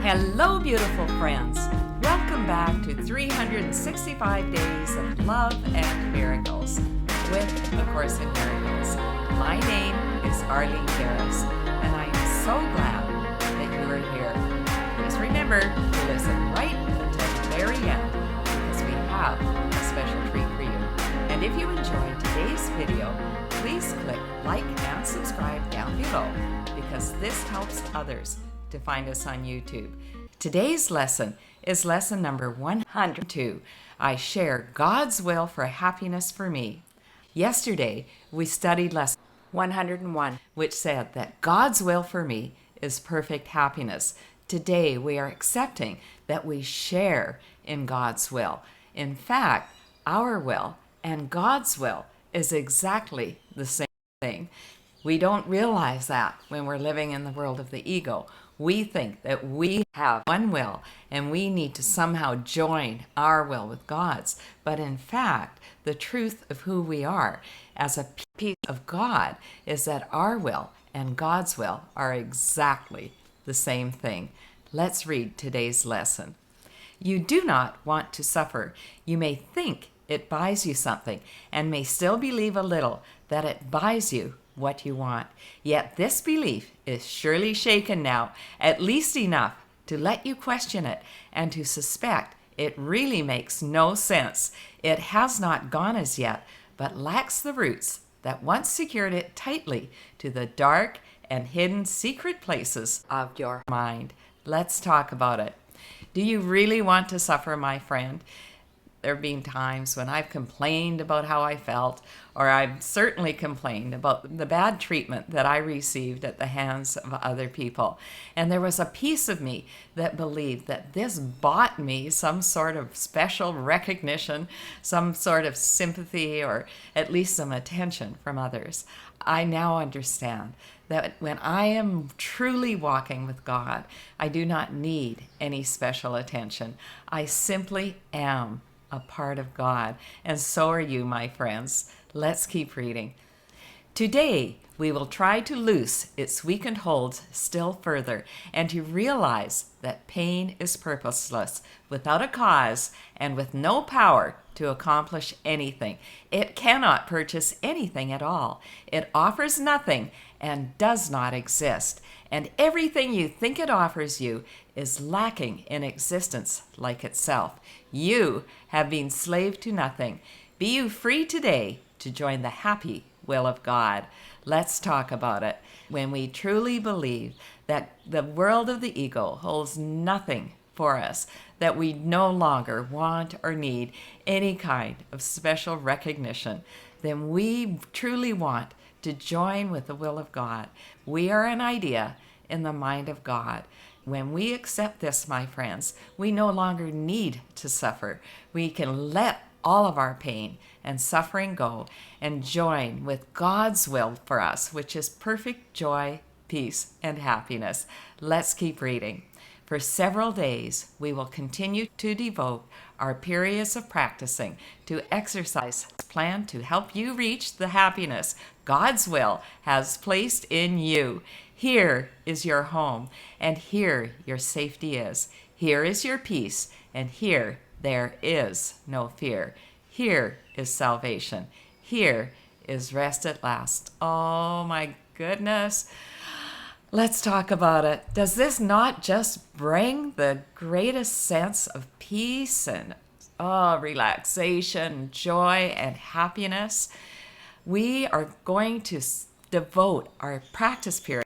Hello, beautiful friends. Welcome back to 365 Days of Love and Miracles with A Course in Miracles. My name is Arlene Geres, and I am so glad that you are here. Please remember to listen right until the very end because we have a special treat for you. And if you enjoyed today's video, please click like and subscribe down below because this helps others to find us on YouTube. Today's lesson is lesson number 102. I share God's will for happiness for me. Yesterday, we studied lesson 101, which said that God's will for me is perfect happiness. Today, we are accepting that we share in God's will. In fact, our will and God's will is exactly the same thing. We don't realize that when we're living in the world of the ego. We think that we have one will and we need to somehow join our will with God's. But in fact, the truth of who we are as a piece of God is that our will and God's will are exactly the same thing. Let's read today's lesson. You do not want to suffer. You may think it buys you something and may still believe a little that it buys you what you want. Yet this belief is surely shaken now, at least enough to let you question it and to suspect it really makes no sense. It has not gone as yet, but lacks the roots that once secured it tightly to the dark and hidden secret places of your mind. Let's talk about it. Do you really want to suffer, my friend? There have been times when I've complained about how I felt, or I've certainly complained about the bad treatment that I received at the hands of other people. And there was a piece of me that believed that this bought me some sort of special recognition, some sort of sympathy, or at least some attention from others. I now understand that when I am truly walking with God, I do not need any special attention. I simply am a part of God, and so are you, my friends. Let's keep reading. Today, we will try to loose its weakened holds still further and to realize that pain is purposeless, without a cause, and with no power to accomplish anything. It cannot purchase anything at all. It offers nothing and does not exist. And everything you think it offers you is lacking in existence like itself. You have been slave to nothing. Be you free today to join the happy will of God. Let's talk about it. When we truly believe that the world of the ego holds nothing for us, that we no longer want or need any kind of special recognition, then we truly want to join with the will of God. We are an idea in the mind of God. When we accept this, my friends, we no longer need to suffer. We can let all of our pain and suffering go and join with God's will for us, which is perfect joy, peace, and happiness. Let's keep reading. For several days, we will continue to devote our periods of practicing to exercise plan to help you reach the happiness God's will has placed in you. Here is your home, and here your safety is. Here is your peace, and here there is no fear. Here is salvation. Here is rest at last. Oh my goodness. Let's talk about it. Does this not just bring the greatest sense of peace and relaxation, joy, and happiness? We are going to devote our practice period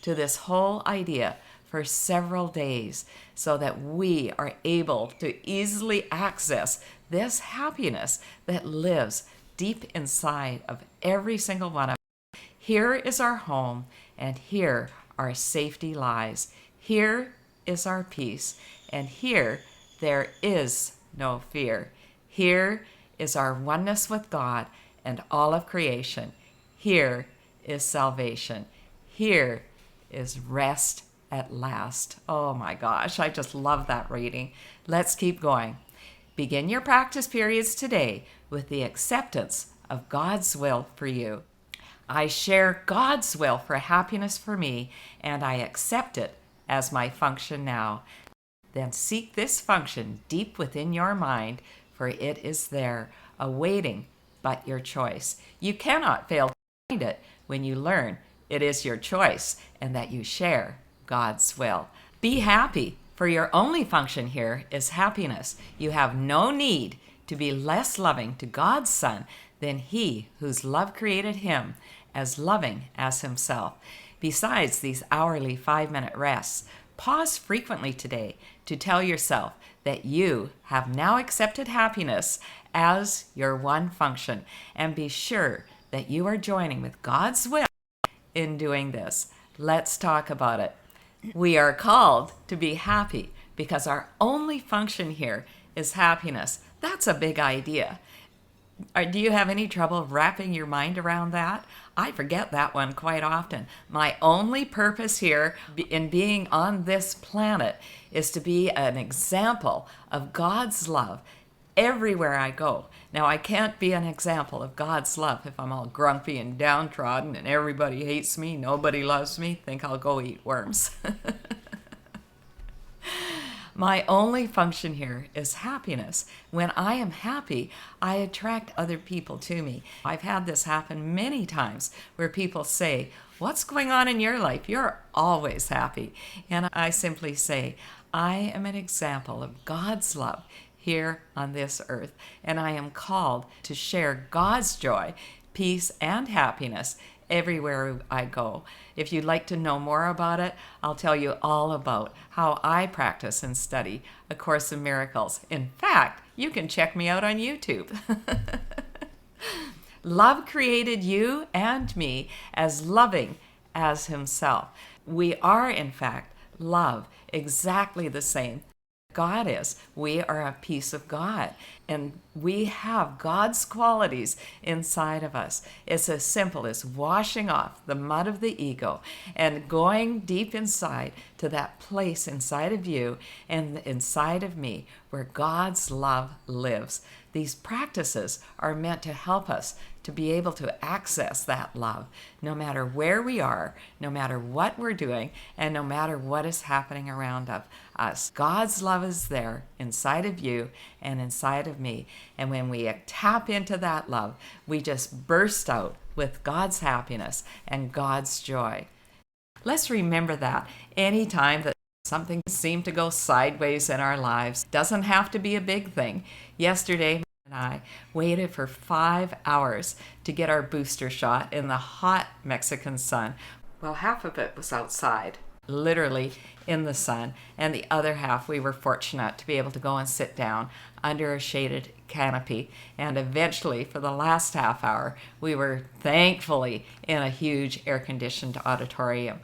to this whole idea for several days so that we are able to easily access this happiness that lives deep inside of every single one of us. Here is our home, and here our safety lies. Here is our peace, and here there is no fear. Here is our oneness with God and all of creation. Here is salvation. Here is rest at last. Oh my gosh, I just love that reading. Let's keep going. Begin your practice periods today with the acceptance of God's will for you. I share God's will for happiness for me, and I accept it as my function now. Then seek this function deep within your mind, for it is there, awaiting but your choice. You cannot fail to find it when you learn it is your choice and that you share God's will. Be happy, for your only function here is happiness. You have no need to be less loving to God's Son than He whose love created Him as loving as Himself. Besides these hourly 5-minute rests, pause frequently today to tell yourself that you have now accepted happiness as your one function, and be sure that you are joining with God's will in doing this. Let's talk about it. We are called to be happy because our only function here is happiness. That's a big idea. Do you have any trouble wrapping your mind around that? I forget that one quite often. My only purpose here in being on this planet is to be an example of God's love everywhere I go. Now, I can't be an example of God's love if I'm all grumpy and downtrodden and everybody hates me, nobody loves me, think I'll go eat worms. My only function here is happiness. When I am happy, I attract other people to me. I've had this happen many times where people say, "What's going on in your life? You're always happy." And I simply say, I am an example of God's love here on this earth, and I am called to share God's joy, peace, and happiness everywhere I go. If you'd like to know more about it, I'll tell you all about how I practice and study A Course in Miracles. In fact, you can check me out on YouTube. Love created you and me as loving as Himself. We are, in fact, love exactly the same God is. We are a piece of God, and we have God's qualities inside of us. It's as simple as washing off the mud of the ego and going deep inside to that place inside of you and inside of me where God's love lives. These practices are meant to help us to be able to access that love no matter where we are, no matter what we're doing, and no matter what is happening around of us. God's love is there inside of you and inside of me. And when we tap into that love, we just burst out with God's happiness and God's joy. Let's remember that anytime that something seemed to go sideways in our lives, doesn't have to be a big thing. Yesterday, and I waited for 5 hours to get our booster shot in the hot Mexican sun. Well, half of it was outside, literally in the sun, and the other half we were fortunate to be able to go and sit down under a shaded canopy. And eventually, for the last half hour, we were thankfully in a huge air-conditioned auditorium.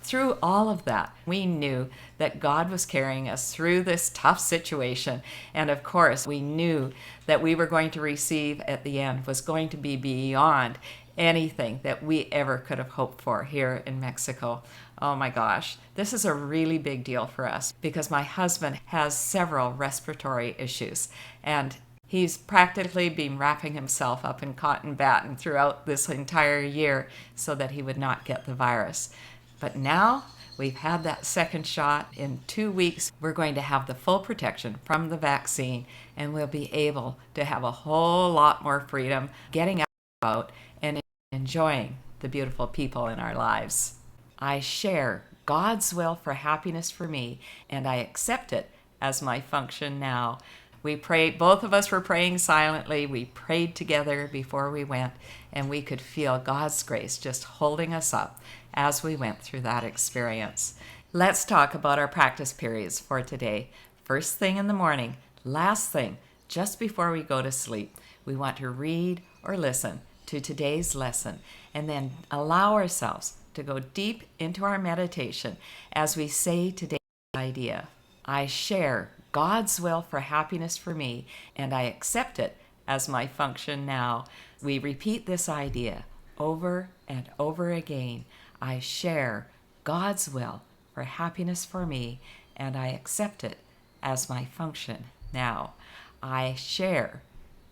Through all of that, we knew that God was carrying us through this tough situation. And of course, we knew that we were going to receive at the end was going to be beyond anything that we ever could have hoped for here in Mexico. Oh my gosh, this is a really big deal for us because my husband has several respiratory issues, and he's practically been wrapping himself up in cotton batting throughout this entire year so that he would not get the virus. But now we've had that second shot. In 2 weeks, we're going to have the full protection from the vaccine, and we'll be able to have a whole lot more freedom getting out and enjoying the beautiful people in our lives. I share God's will for happiness for me, and I accept it as my function now. We prayed, both of us were praying silently. We prayed together before we went, and we could feel God's grace just holding us up as we went through that experience. Let's talk about our practice periods for today. First thing in the morning, last thing, just before we go to sleep, we want to read or listen to today's lesson and then allow ourselves to go deep into our meditation as we say today's idea. I share God's will for happiness for me, and I accept it as my function now. We repeat this idea over and over again. I share God's will for happiness for me, and I accept it as my function now. I share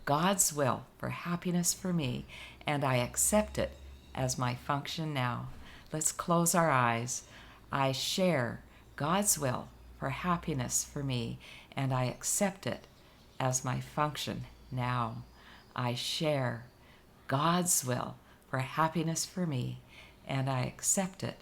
God's will for happiness for me, and I accept it as my function now. Let's close our eyes. I share God's will for happiness for me, and I accept it as my function now. I share God's will for happiness for me, and I accept it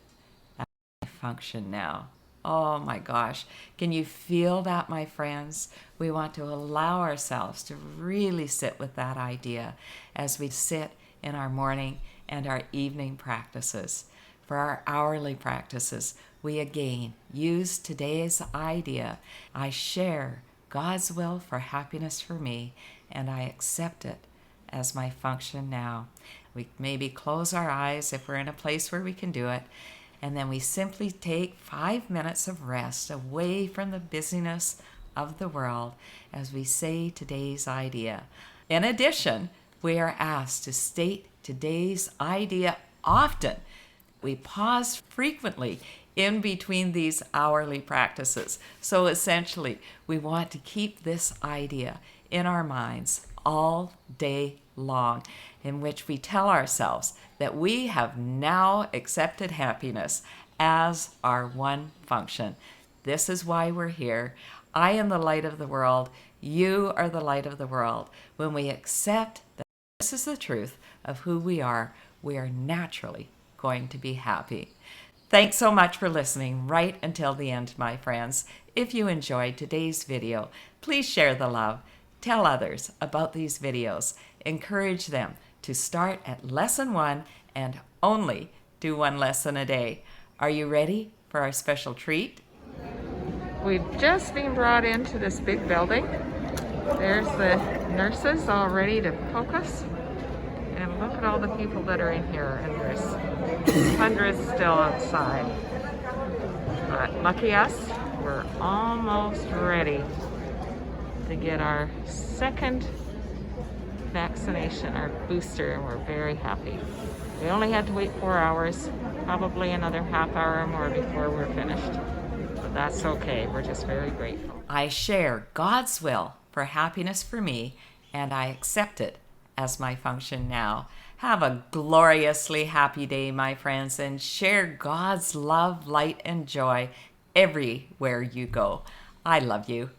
as my function now. Oh my gosh. Can you feel that, my friends? We want to allow ourselves to really sit with that idea as we sit in our morning and our evening practices. For our hourly practices, we again use today's idea. I share God's will for happiness for me, and I accept it as my function now. We maybe close our eyes if we're in a place where we can do it, and then we simply take 5 minutes of rest away from the busyness of the world as we say today's idea. In addition, we are asked to state today's idea often. We pause frequently in between these hourly practices. So essentially, we want to keep this idea in our minds all day long, in which we tell ourselves that we have now accepted happiness as our one function. This is why we're here. I am the light of the world. You are the light of the world. When we accept that this is the truth of who we are naturally going to be happy. Thanks so much for listening right until the end, my friends. If you enjoyed today's video, please share the love. Tell others about these videos. Encourage them to start at lesson 1 and only do 1 lesson a day. Are you ready for our special treat? We've just been brought into this big building. There's the nurses all ready to poke us. And look at all the people that are in here, and there's hundreds still outside. But lucky us, we're almost ready to get our second vaccination, our booster, and we're very happy. We only had to wait 4 hours, probably another half hour or more before we're finished. But that's okay, we're just very grateful. I share God's will for happiness for me, and I accept it as my function now. Have a gloriously happy day, my friends, and share God's love, light, and joy everywhere you go. I love you.